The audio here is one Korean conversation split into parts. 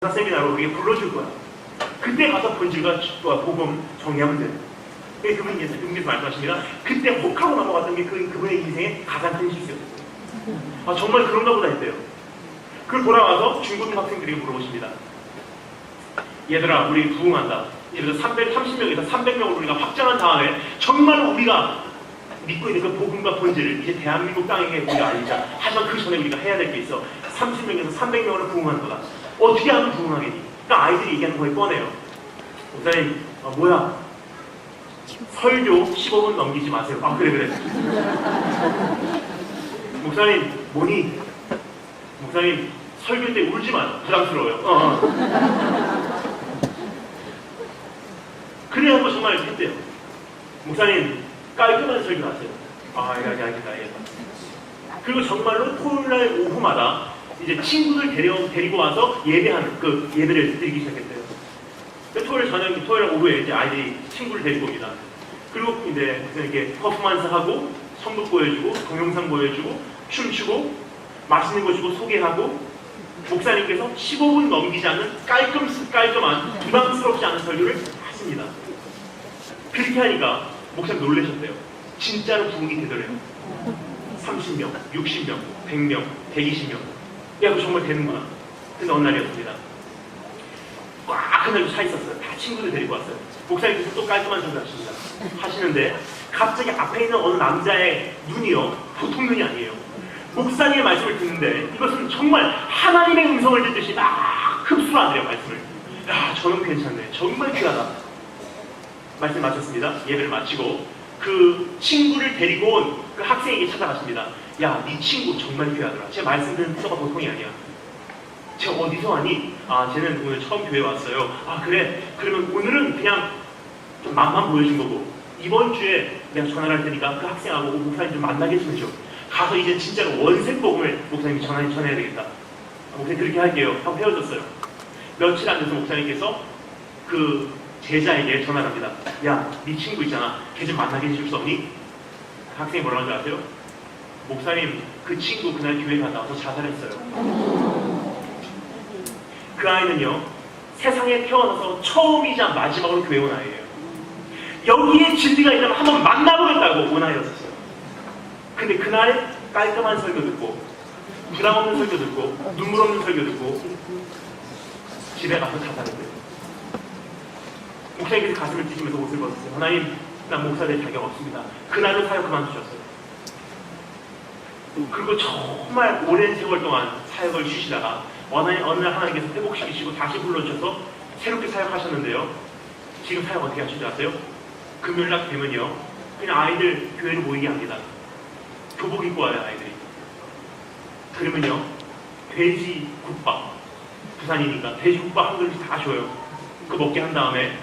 세미나로 우리에게 불러줄 거야. 그때 가서 본질과 복음 정리하면 돼. 그분께서 말씀하십니다. 그때 혹하고 넘어갔던 게 그분의 인생의 가장 큰 실수였어요. 아, 정말 그런가 보다 했대요. 그걸 돌아와서 중고등학생들에게 물어보십니다. 얘들아, 우리 부흥한다. 예를 들어 330명에서 300명을 우리가 확장한 다음에 정말 우리가 믿고 있는 그 복음과 본질을 이제 대한민국 땅에 우리가 알리자. 하지만 그 전에 우리가 해야 될 게 있어. 30명에서 300명을 부흥하는 거다. 어떻게 하면 부흥하겠니? 그러니까 아이들이 얘기하는 거에 뻔해요. 목사님, 뭐야? 설교 15분 넘기지 마세요. 아, 그래. 목사님, 뭐니? 목사님, 설교 때 울지 마. 부담스러워요. 그래야 한번 정말 했대요. 목사님, 깔끔한 설교 하세요. 알겠다. 그리고 정말로 토요일날 오후마다 이제 친구들 데리고 와서 예배하는 그 예배를 드리기 시작했대요. 토요일 오후에 이제 아이들이 친구를 데리고 옵니다. 그리고 이제 이렇게 퍼포먼스 하고 성국 보여주고 동영상 보여주고 춤추고 맛있는 거 주고 소개하고 목사님께서 15분 넘기지 않는 깔끔한 부담스럽지 않은 설교를 하십니다. 그렇게 하니까 목사님 놀라셨대요. 진짜로 부흥이 되더래요. 30명, 60명, 100명, 120명. 야, 그거 정말 되는구나. 근데 어느 날이었습니다. 꽉 그날도 차 있었어요. 다 친구들 데리고 왔어요. 목사님께서 또 깔끔한 설교 하시는데 갑자기 앞에 있는 어느 남자의 눈이요, 보통 눈이 아니에요. 목사님의 말씀을 듣는데 이것은 정말 하나님의 음성을 듣듯이 막 흡수를 하더래요, 말씀을. 야, 저는 괜찮네. 정말 귀하다. 말씀 마쳤습니다. 예배를 마치고 그 친구를 데리고 온 그 학생에게 찾아갔습니다. 야, 네 친구 정말 귀하더라. 제 말씀 듣는 속도가 보통이 아니야. 쟤 어디서 왔니? 쟤는 오늘 처음 교회 왔어요. 그래? 그러면 오늘은 그냥 좀 맛만 보여준 거고 이번 주에 내가 전화를 할 테니까 그 학생하고 목사님 좀 만나게 좀 해줘. 가서 이제 진짜로 원색복음을 목사님이 전해야 되겠다. 목사님 그렇게 할게요. 하고 헤어졌어요. 며칠 안 돼서 목사님께서 그 제자에게 전화를 합니다. 야, 네 친구 있잖아. 걔 좀 만나게 해줄 수 없니? 그 학생이 뭐라고 하는지 아세요? 목사님, 그 친구 그날 교회 갔다 와서 자살했어요. 그 아이는요, 세상에 태어나서 처음이자 마지막으로 교회 온 아이예요. 여기에 진리가 있다면 한번 만나보겠다고 온 아이였어요. 근데 그날 깔끔한 설교 듣고 부담 없는 설교 듣고 눈물 없는 설교 듣고 집에 가서 자살했어요. 목사님께서 가슴을 찢으면서 옷을 벗었어요. 하나님, 난 목사 될 자격 없습니다. 그날로 사역 그만두셨어요. 그리고 정말 오랜 세월 동안 사역을 쉬시다가 어느 날 하나님께서 회복시키시고 다시 불러주셔서 새롭게 사역하셨는데요. 지금 사역 어떻게 하시는지 아세요? 금요일날 되면요, 그냥 아이들 교회로 모이게 합니다. 교복 입고 와요, 아이들이. 그러면요, 돼지국밥, 부산이니까 돼지국밥 한 그릇씩 다 줘요. 그거 먹게 한 다음에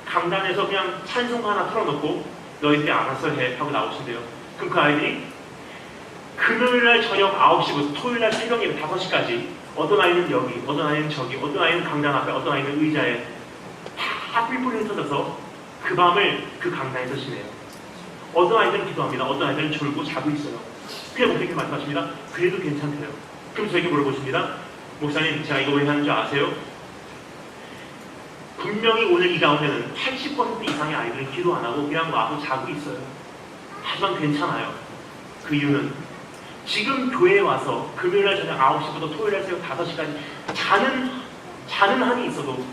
강단에서 그냥 찬송 하나 틀어놓고 너희들이 알아서 해 하고 나오신대요. 그럼 그 아이들이 금요일날 저녁 9시부터 토요일날 새벽 예배 5시까지 어떤 아이는 여기, 어떤 아이는 저기, 어떤 아이는 강단 앞에, 어떤 아이는 의자에 다 뿔뿔이 흩어져서 그 밤을 그 강단에서 지내요. 어떤 아이들은 기도합니다. 어떤 아이들은 졸고 자고 있어요. 그냥 목사님께 말씀하십니다. 그래도 괜찮대요. 그럼 저에게 물어보십니다. 목사님, 제가 이거 왜 하는 줄 아세요? 분명히 오늘 이 가운데는 80% 이상의 아이들은 기도 안 하고 그냥 와서 자고 있어요. 하지만 괜찮아요. 그 이유는 지금 교회에 와서 금요일날 저녁 9시부터 토요일날 새벽 5시까지 자는 한이 있어도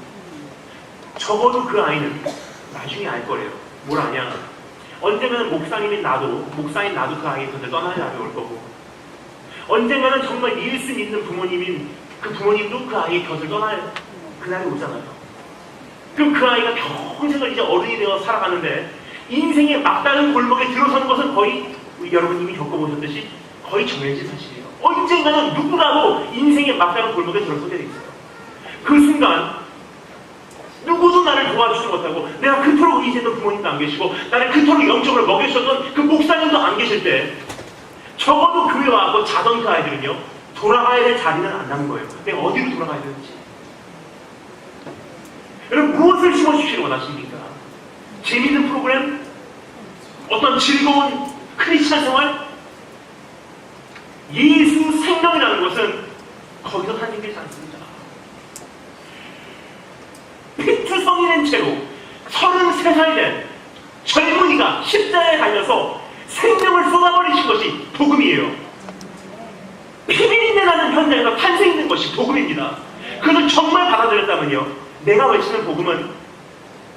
적어도 그 아이는 나중에 알 거래요. 뭘 아냐? 언젠가는 목사인 나도 그 아이의 곁을 떠나는 날이 올 거고, 언젠가는 정말 예수 믿는 부모님인 그 부모님도 그 아이의 곁을 떠날 그날이 오잖아요. 그럼 그 아이가 평생을 이제 어른이 되어 살아가는데 인생의 막다른 골목에 들어서는 것은 거의 여러분 이미 겪어보셨듯이 거의 정해진 사실이에요. 언젠가는 누구라도 인생의 막다른 골목에 들어서게 돼 있어요. 그 순간 누구도 나를 도와주지 못하고 내가 그토록 의지했던 부모님도 안 계시고 나를 그토록 영적으로 먹여주셨던 그 목사님도 안 계실 때 적어도 교회 와서 자던 그 아이들은요, 돌아가야 될 자리는 안 남은 거예요. 내가 어디로 돌아가야 되는지. 여러분, 무엇을 심어주시길 원하십니까? 재미있는 프로그램? 어떤 즐거운 크리스찬 생활? 예수 생명이라는 것은 거기서 탄생되지 않습니다. 완전히 성인인 채로 33살 된 젊은이가 십자가에 달려서 생명을 쏟아버리신 것이 복음이에요. 피비린내 나는 현장에서 탄생된 것이 복음입니다. 그것을 정말 받아들였다면요, 내가 외치는 복음은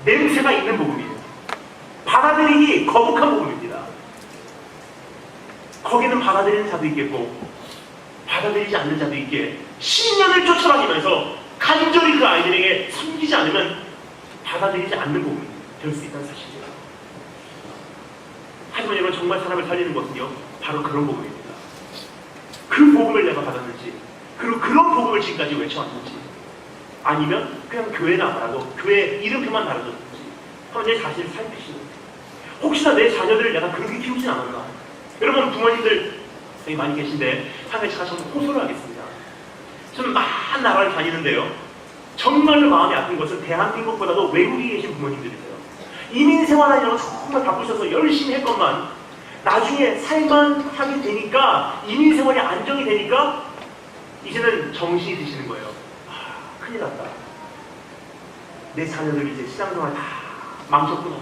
냄새가 있는 복음이에요. 받아들이기 거북한 복음입니다. 거기는 받아들이는 자도 있겠고 받아들이지 않는 자도 있게 10년을 쫓아다니면서 간절히 그 아이들에게 섬기지 않으면 받아들이지 않는 복음이 될 수 있다는 사실이에요. 하지만 여러분, 정말 사람을 살리는 것은요, 바로 그런 복음입니다. 그 복음을 내가 받았는지, 그리고 그런 복음을 지금까지 외쳐왔는지, 아니면 그냥 교회 나가라도 교회 이름표만 달아줬는지 한번 내 자신을 살피시는, 혹시나 내 자녀들을 내가 그렇게 키우진 않았나. 여러분, 부모님들 여기 많이 계신데 한 가지 제가 정말 호소를 하겠습니다. 저는 많은 나라를 다니는데요, 정말로 마음이 아픈 것은 대한민국보다도 외국에 계신 부모님들이세요. 이민 생활하느라고 정말 바쁘셔서 열심히 했건만 나중에 살만 하게 되니까, 이민 생활이 안정이 되니까 이제는 정신이 드시는 거예요. 아, 큰일 났다. 내 자녀들이 이제 신앙생활 다 망쳤구나.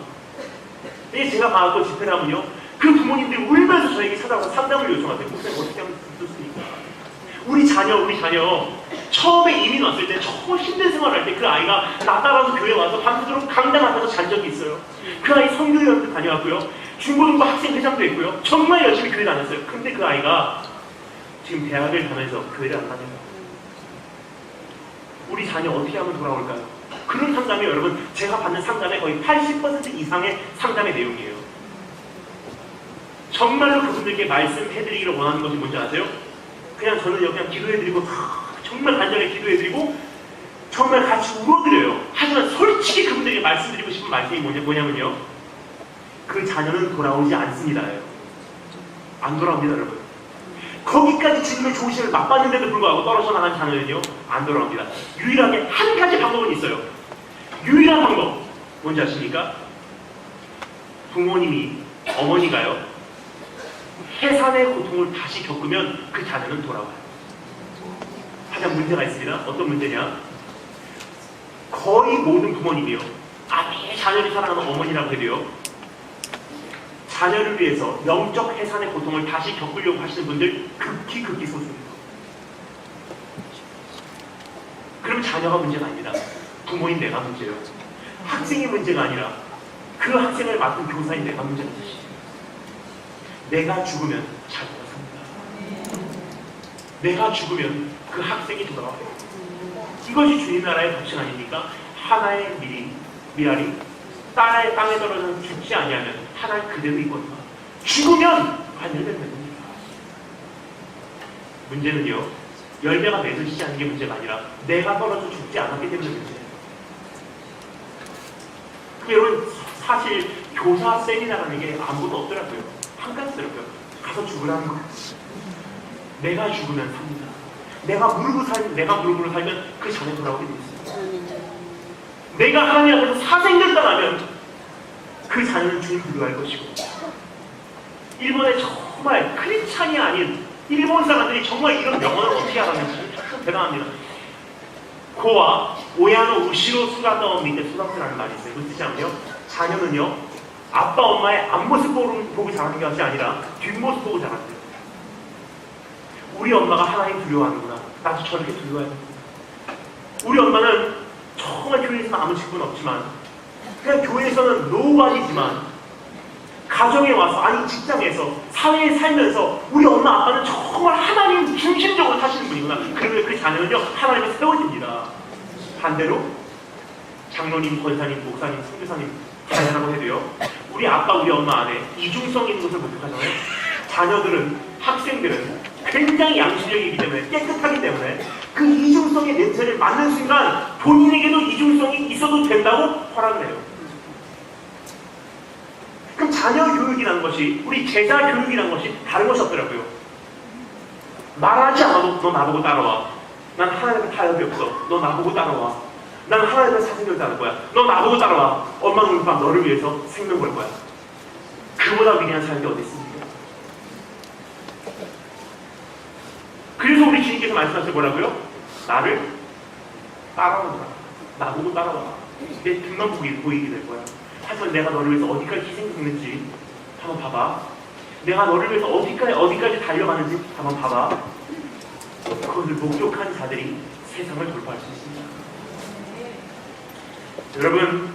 이제 제가 가고 집회를 하면요, 그 부모님들이 울면서 저에게 찾아와서 상담을 요청하세요. 목사님, 어떻게 하면 좋습니까? 우리 자녀 처음에 이민 왔을 때 정말 힘든 생활을 할 때 그 아이가 나 따라서 교회 와서 밤새도록 강당 앞에서 잔 적이 있어요. 그 아이 선교회원도 다녀왔고요, 중고등부 학생회장도 했고요, 정말 열심히 교회 다녔어요. 근데 그 아이가 지금 대학을 다니면서 교회를 안 다녀요. 우리 자녀 어떻게 하면 돌아올까요? 그런 상담이, 여러분, 제가 받는 상담의 거의 80% 이상의 상담의 내용이에요. 정말로 그분들께 말씀해드리기를 원하는 것이 뭔지 아세요? 그냥 저는 그냥 기도해드리고, 정말 간절히 기도해드리고, 정말 같이 울어드려요. 하지만 솔직히 그분들에게 말씀드리고 싶은 말씀이 뭐냐면요, 그 자녀는 돌아오지 않습니다. 안 돌아옵니다, 여러분. 거기까지 주님의 좋으심을 맛봤는데도 불구하고 떨어져 나간 자녀는요, 안 돌아옵니다. 유일하게 한 가지 방법은 있어요. 유일한 방법, 뭔지 아십니까? 부모님이, 어머니가요, 해산의 고통을 다시 겪으면 그 자녀는 돌아와요. 하지만 문제가 있습니다. 어떤 문제냐? 거의 모든 부모님이요, 아무리 자녀를 사랑하는 어머니라고 해도요, 자녀를 위해서 영적 해산의 고통을 다시 겪으려고 하시는 분들 극히 소수입니다. 그럼 자녀가 문제가 아닙니다. 부모인 내가 문제예요. 학생이 문제가 아니라 그 학생을 맡은 교사인 내가 문제가 되시죠. 내가 죽으면 자녀가 삽니다. 내가 죽으면 그 학생이 돌아와요. 이것이 주님 나라의 법칙 아닙니까? 하나의 미랄이 땅에 떨어져서 죽지 아니하면 하나의 그대로 있거든요. 죽으면 완전히 됩니다. 문제는요, 열매가 맺어지지 않는 게 문제가 아니라 내가 떨어져 죽지 않았기 때문에 문제예요. 여러분, 사실 교사 세미나라는 게 아무것도 없더라고요. 한 가지 들었고요. 가서 죽으라는 거. 내가 죽으면 삽니다. 내가 무릎으로 살면 그 자녀 돌아오게 돼 있어요. 내가 하나님 앞에서 사생을 떠나면 그 자녀는 주님 부르할 것이고, 일본의 정말 크리스찬이 아닌 일본 사람들이 정말 이런 명언을 어떻게 알았는지 참 대단합니다. 고와 오야노 우시로 수라다오 밑에 수다스라는 말이 있어요. 무슨 뜻이냐면요, 자녀는요, 아빠 엄마의 앞모습 보고 자라는 것이 아니라 뒷모습 보고 자란대요. 우리 엄마가 하나님 두려워하는구나, 나도 저렇게 두려워해야 되는구나. 우리 엄마는 정말 교회에서는 아무 직분 없지만, 그냥 교회에서는 노관이지만, 가정에 와서, 아니 직장에서, 사회에 살면서 우리 엄마 아빠는 정말 하나님 중심적으로 사시는 분이구나. 그러면 그 자녀는요, 하나님을 세워집니다. 반대로 장로님, 권사님, 목사님, 선교사님 자녀라고 해도요, 우리 아빠, 우리 엄마 안에 이중성 있는 것을 목격하잖아요. 자녀들은, 학생들은 굉장히 양심적이기 때문에, 깨끗하기 때문에 그 이중성의 냄새를 맡는 순간 본인에게도 이중성이 있어도 된다고 허락을 해요. 그럼 자녀 교육이라는 것이, 우리 제자 교육이라는 것이 다른 것이 없더라고요. 말하지 않아도 너 나보고 따라와. 난 하나님의 타협이 없어. 너 나보고 따라와. 난 하나님의 사생결도 할 거야. 너 나보고 따라와. 엄마 오늘 밤 너를 위해서 생명 걸 거야. 그보다 위대한 삶이 어디 있습니까? 그래서 우리 주님께서 말씀하실 뭐라고요? 나를 따라오너라. 나보고 따라와. 내 등만 보이게 될 거야. 하지만 내가 너를 위해서 어디까지 희생했는지 한번 봐봐. 내가 너를 위해서 어디까지 달려가는지 한번 봐봐. 그것을 목격한 자들이 세상을 돌파할 수 있습니다. 여러분,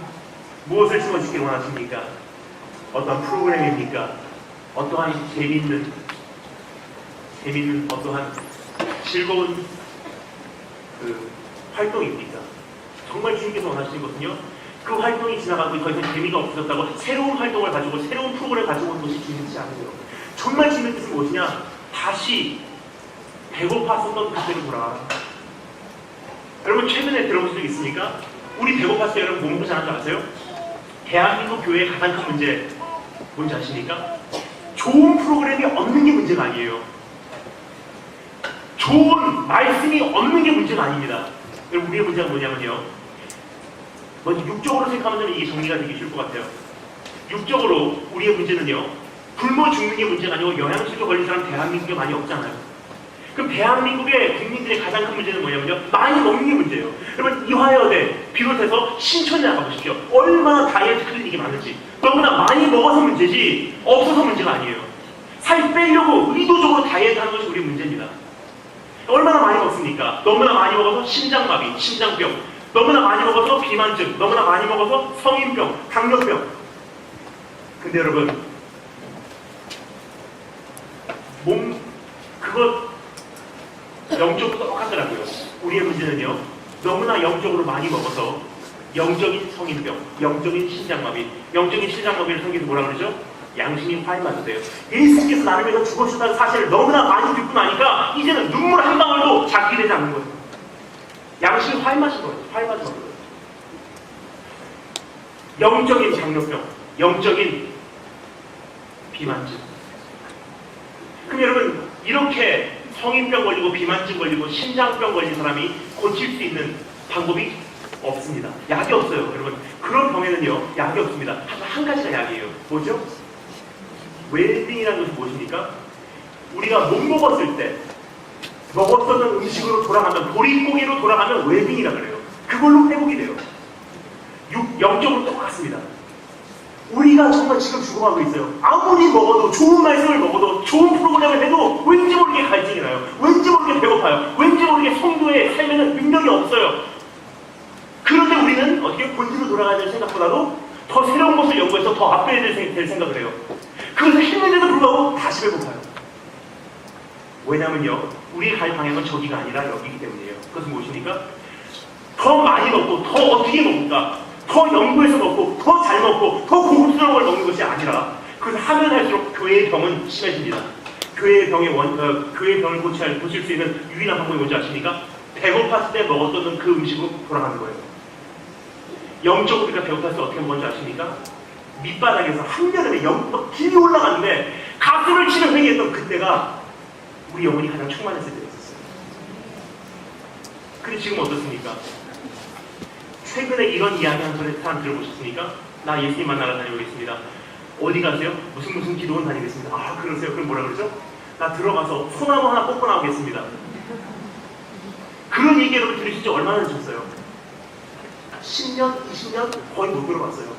무엇을 심어주길 원하십니까? 어떠한 프로그램입니까? 어떠한 재밌는 어떠한 즐거운 활동입니까? 정말 주님께서 원하시는 것은요, 그 활동이 지나가고 더 이상 재미가 없어졌다고 새로운 활동을 가지고 새로운 프로그램을 가지고 오는 것이 주님의 뜻이 아니에요. 정말 주님의 뜻은 무엇이냐? 다시 배고팠었던 그때로 돌아가라. 여러분, 최근에 들어보신 적 있습니까? 우리 배고팠을 때 여러분 뭐 먹고 자는 줄 아세요? 대한민국 교회의 가장 큰 문제 뭔지 아십니까? 좋은 프로그램이 없는 게 문제가 아니에요. 좋은 말씀이 없는 게 문제가 아닙니다. 여러분, 우리의 문제가 뭐냐면요, 먼저 육적으로 생각하면 이게 정리가 되기 쉬울 것 같아요. 육적으로 우리의 문제는요, 굶어 죽는 게 문제가 아니고 영양실조 걸린 사람 대한민국에 많이 없잖아요. 그럼 대한민국의 국민들의 가장 큰 문제는 뭐냐면요, 많이 먹는 게 문제예요. 여러분, 이화여대 비롯해서 신촌에 나가보십시오. 얼마나 다이어트 클리닉이 많은지. 너무나 많이 먹어서 문제지 없어서 문제가 아니에요. 살 빼려고 의도적으로 다이어트 하는 것이 우리 문제입니다. 얼마나 많이 먹습니까? 너무나 많이 먹어서 심장마비, 심장병, 너무나 많이 먹어서 비만증, 너무나 많이 먹어서 성인병, 당뇨병. 근데 여러분, 그것 영적으로 똑같더라고요. 우리의 문제는요, 너무나 영적으로 많이 먹어서 영적인 성인병, 영적인 심장마비, 영적인 심장마비를 성경에서 뭐라 그러죠? 양심이 활맞으세요. 예수님께서 나를 위해서 죽으셨다는 사실을 너무나 많이 듣고 나니까 이제는 눈물 한 방울도 자극이 되지 않는 거예요. 양심이 활맞은 거예요. 활맞은 거예요. 영적인 장뇨병, 영적인 비만증. 그럼 여러분, 이렇게 성인병 걸리고 비만증 걸리고 심장병 걸린 사람이 고칠 수 있는 방법이 없습니다. 약이 없어요. 여러분, 그런 병에는요, 약이 없습니다. 한 가지가 약이에요. 뭐죠? 웰빙이라는 것이 무엇입니까? 우리가 못 먹었을 때 먹었던 음식으로 돌아가면, 보릿고기로 돌아가면 웰빙이라 그래요. 그걸로 회복이 돼요. 영적으로 똑같습니다. 우리가 정말 지금 죽어가고 있어요. 아무리 먹어도, 좋은 말씀을 먹어도, 좋은 프로그램을 해도 왠지 모르게 갈증이 나요. 왠지 모르게 배고파요. 왠지 모르게 성도의 삶에는 능력이 없어요. 그런데 우리는 어떻게 본질로 돌아가야 될 생각보다도 더 새로운 것을 연구해서 더 앞서야 될 생각을 해요. 그것을 했는데도 불구하고 다시 배고파요. 왜냐면요, 우리 갈 방향은 저기가 아니라 여기이기 때문이에요. 그것은 무엇입니까? 더 많이 먹고, 더 어떻게 먹을까? 더 연구해서 먹고, 더 잘 먹고, 더 고급스러운 걸 먹는 것이 아니라, 그것을 하면 할수록 교회의 병은 심해집니다. 교회의 병을 고칠 수 있는 유일한 방법이 뭔지 아십니까? 배고팠을 때 먹었던 그 음식으로 돌아가는 거예요. 영적으로 우리가 배고팠을 때 어떻게 먹는지 아십니까? 밑바닥에서 한여름에 길이 올라갔는데 가슴을 치며 회개했던 그때가 우리 영혼이 가장 충만했을 때였었어요. 근데 지금 어떻습니까? 최근에 이런 이야기 한 사람 들어보셨습니까? 나 예수님 만나러 다녀오겠습니다. 어디 가세요? 무슨 기도원 다니겠습니다. 아, 그러세요? 그럼 뭐라 그러죠? 나 들어가서 소나무 하나 뽑고 나오겠습니다. 그런 얘기 여러분 들으신 지 얼마나 되셨어요? 10년, 20년 거의 못 들어봤어요.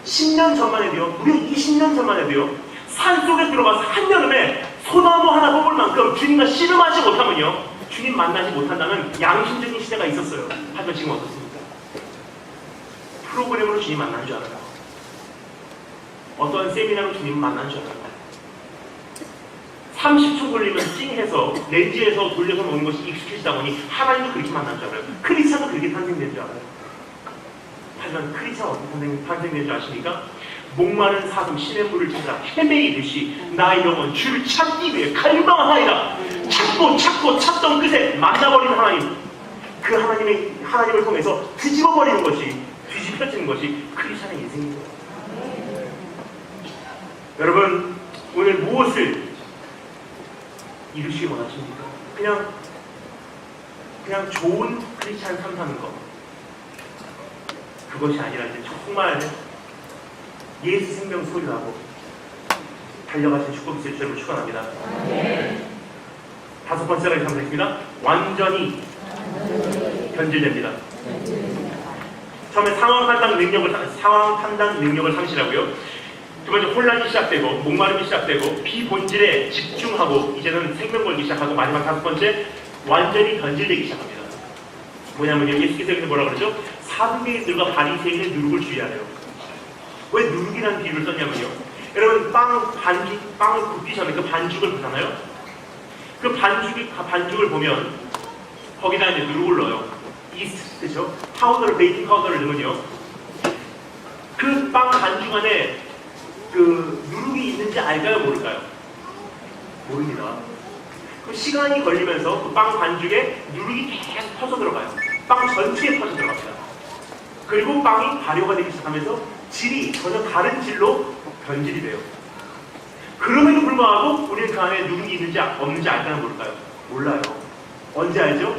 10년 전만 해도요, 무려 20년 전만 해도요, 산 속에 들어가서 한여름에 소나무 하나 뽑을 만큼 주님과 씨름하지 못하면요, 주님 만나지 못한다는 양심적인 시대가 있었어요. 하지만 지금 어떻습니까? 프로그램으로 주님 만나는 줄 알아요. 어떤 세미나로 주님 만나는 줄 알아요. 30초 걸리면 찡해서 렌즈에서 돌려서 먹는 것이 익숙해지다 보니 하나님도 그렇게 만난 줄 알아요. 크리스찬도 그렇게 탄생된 줄 알아요. 하지만 크리스찬 어떻게 탄생된 줄 아십니까? 목마른 사슴 시냇물을 찾아 헤매이듯이 나의 영혼 주를 찾기 위해 갈망하이다. 찾고 찾던 끝에 만나버린 하나님, 그 하나님을 통해서 뒤집어지는 것이 크리스찬의 인생입니다. 여러분, 오늘 무엇을 이루시기 원하십니까? 그냥 좋은 크리스찬 삶 사는 것, 그것이 아니라 이제 정말 예수 생명 소유하고 달려가신 축복이 있을 줄을 축원합니다. 다섯 번째가 이상되겠습니다. 완전히 변질됩니다. 처음에 상황 판단 능력을 상실하고요. 두 번째, 혼란이 시작되고 목마름이 시작되고 비본질에 집중하고 이제는 생명 걸기 시작하고, 마지막 다섯 번째, 완전히 변질되기 시작합니다. 뭐냐면요, 예수께서 여기서 뭐라 그러죠? 사두개인들과 바리새인의 누룩을 주의하래요. 왜 누룩이라는 비유를 썼냐면요, 여러분 빵을 굽기 전에 그 반죽을 보잖아요. 그 반죽을 보면 거기다 이제 누룩을 넣어요. 이스트, 그죠? 베이킹 파우더를 넣으면요, 그 빵 반죽 안에 그 누룩이 있는지 알까요, 모를까요? 모릅니다. 그 시간이 걸리면서 그 빵 반죽에 누룩이 계속 퍼져 들어가요. 빵 전체에 퍼져 들어갑니다. 그리고 빵이 발효가 되기 시작하면서 질이 전혀 다른 질로 변질이 돼요. 그럼에도 불구하고 우리는 그 안에 누룩이 있는지 없는지 알까요, 모를까요? 몰라요. 언제 알죠?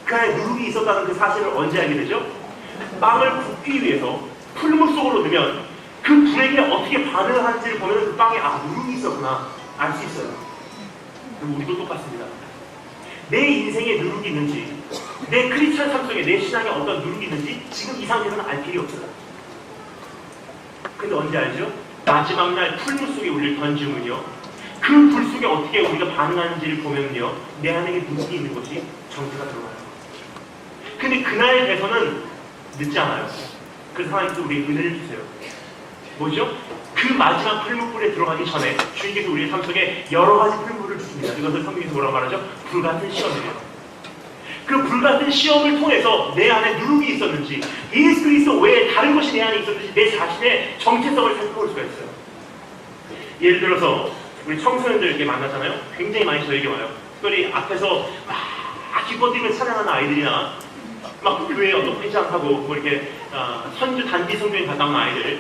그 안에 누룩이 있었다는 그 사실을 언제 알게 되죠? 빵을 굽기 위해서 풀물 속으로 넣으면 그 불에게 어떻게 반응을 하는지를 보면 그 빵에 누룩이 있었구나 알 수 있어요. 그럼 우리도 똑같습니다. 내 인생에 누룩이 있는지, 내 크리스천 삶 속에 내 신앙에 어떤 누룩이 있는지 지금 이 상태에서는 알 필요 없어요. 근데 언제 알죠? 마지막 날 풀물 속에 우리를 던지면요, 그 불 속에 어떻게 우리가 반응하는지를 보면요, 내 안에 누룩이 있는 것이 정체가 들어가요. 근데 그날 돼서는 늦지 않아요. 그래서 하나님께서 우리에게 은혜를 주세요. 뭐죠? 그 마지막 풀무불에 들어가기 전에 주님께서 우리의 삶 속에 여러 가지 풀무불을 주십니다. 이것을 성경에서 뭐라고 말하죠? 불같은 시험이에요. 그 불같은 시험을 통해서 내 안에 누룩이 있었는지, 예수 그리스도 외에 다른 것이 내 안에 있었는지 내 자신의 정체성을 살펴볼 수가 있어요. 예를 들어서 우리 청소년들 이렇게 만나잖아요. 굉장히 많이 저에게 와요. 특별히 앞에서 막 기뻐 뛰며 찬양하는 아이들이나 막 교회에 어떤 회장하고 뭐 이렇게 선주 단기 성교에 갔다 온 아이들,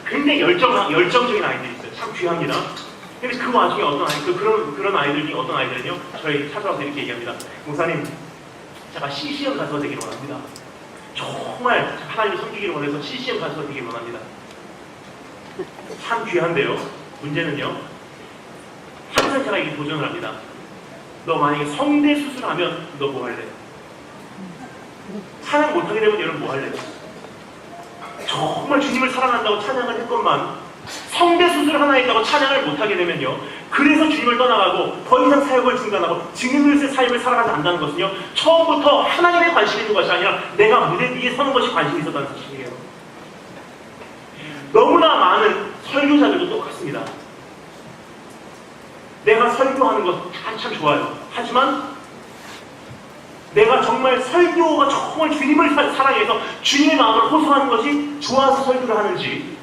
굉장히 열정적인 아이들이 있어요. 참 귀합니다. 근데 그 와중에 어떤 그런 아이들 중에 어떤 아이들은요, 저희 찾아와서 이렇게 얘기합니다. 목사님, 제가 CCM 가수가 되기를 원합니다. 정말 하나님을 섬기기를 원해서 CCM 가수가 되기를 원합니다. 참 귀한데요. 문제는요, 항상 제가 이게 도전을 합니다. 너 만약에 성대 수술하면 너 뭐 할래? 찬양 못하게 되면 여러분 뭐 할래? 정말 주님을 사랑한다고 찬양을 했건만 성대 수술 하나 있다고 찬양을 못하게 되면요, 그래서 주님을 떠나가고 더 이상 사역을 중단하고 증인으로서의 삶을 살아가지 않는다는 것은요, 처음부터 하나님의 관심이 있는 것이 아니라 내가 무대 위에 서는 것이 관심이 있었다는 사실이에요. 너무나 많은 설교자들도 똑같습니다. 내가 설교하는 것 참 좋아요. 하지만 내가 정말 설교가 정말 주님을 사랑해서 주님의 마음을 호소하는 것이 좋아서 설교를 하는지,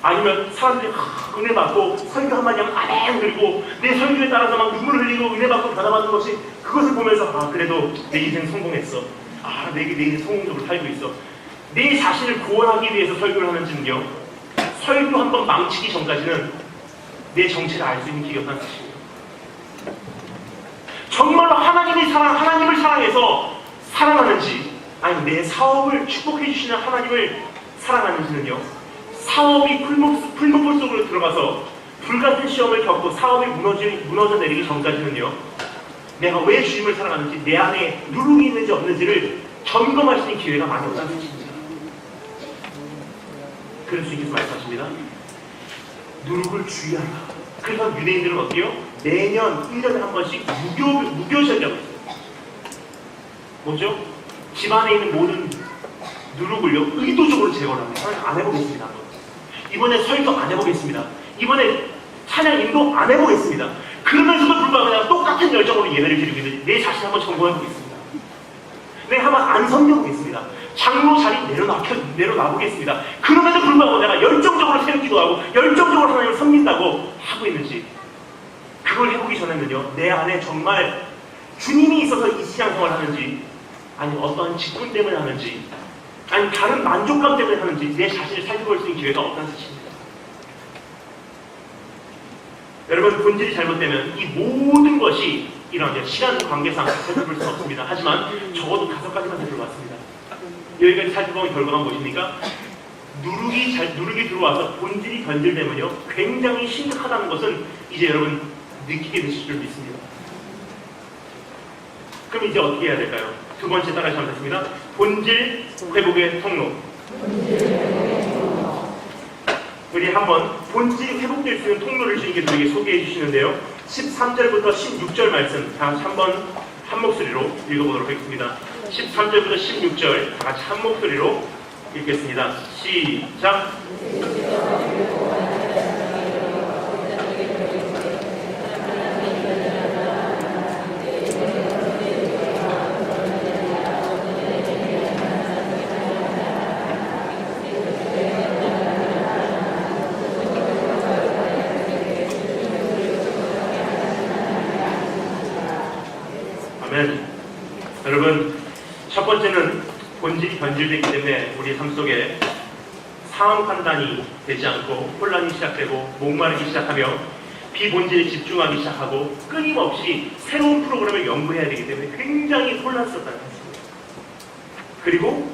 아니면 사람들이 은혜 받고 설교 한마디 하면 아멘, 그리고 내 설교에 따라서 막 눈물을 흘리고 은혜 받고 받아받는 것이, 그것을 보면서 그래도 내 인생 성공했어, 내 인생 성공적으로 살고 있어, 내 자신을 구원하기 위해서 설교를 하는지는요, 설교 한번 망치기 전까지는 내 정체를 알 수 있는 길이 없다는 사실이에요. 정말로 하나님을 사랑해서 사랑하는지, 아니면 내 사업을 축복해 주시는 하나님을 사랑하는지는요, 사업이 풀무불 속으로 들어가서 불같은 시험을 겪고 사업이 무너져 내리기 전까지는요, 내가 왜 주님을 사랑하는지, 내 안에 누룩이 있는지 없는지를 점검할 수 있는 기회가 많이 없다는 사실입니다. 그래서 주님께서 말씀하십니다. 누룩을 주의하라. 그래서 유대인들은 어때요? 매년 1년에 한 번씩 무교절이라고 했어요. 뭐죠? 집안에 있는 모든 누룩을요, 의도적으로 제거를 합니다. 안 해보겠습니다. 이번에 설교 안 해보겠습니다. 이번에 찬양 인도 안 해보겠습니다. 그러면서도 불구하고 내가 똑같은 열정으로 예배를 드리게 되지, 내 자신 한번 점검해보겠습니다. 내가 한번 안 섬겨보겠습니다. 장로 자리 내려놔보겠습니다. 그럼에도 불구하고 내가 열정적으로 새벽 기도하고 열정적으로 하나님을 섬긴다고 하고 있는지, 그걸 해보기 전에는요, 내 안에 정말 주님이 있어서 이 신앙생활을 하는지, 아니면 어떠한 직분 때문에 하는지, 아니면 다른 만족감 때문에 하는지 내 자신을 살펴볼 수 있는 기회가 없다는 사실입니다. 여러분, 본질이 잘못되면 이 모든 것이 이런 시간 관계상 살펴볼 수 없습니다. 하지만 적어도 5가지만 살펴봤습니다. 여기까지 살펴본 결과가 무엇입니까? 누룩이 들어와서 본질이 변질되면요, 굉장히 심각하다는 것은 이제 여러분 느끼게 되실 줄 믿습니다. 그럼 이제 어떻게 해야 될까요? 두 번째 따라서 하겠습니다. 본질 회복의 통로. 우리 한번 본질이 회복될 수 있는 통로를 주님께서 우리에게 소개해 주시는데요. 13절부터 16절 말씀 다 같이 한번 한 목소리로 읽어보도록 하겠습니다. 13절부터 16절 다 같이 한 목소리로 읽겠습니다. 시작! 아멘. 여러분, 첫 번째는 본질이 변질되기 때문에 우리 삶 속에 상황 판단이 되지 않고 혼란이 시작되고 목마르기 시작하며 비본질에 집중하기 시작하고 끊임없이 새로운 프로그램을 연구해야 되기 때문에 굉장히 혼란스럽다는 것입니다. 그리고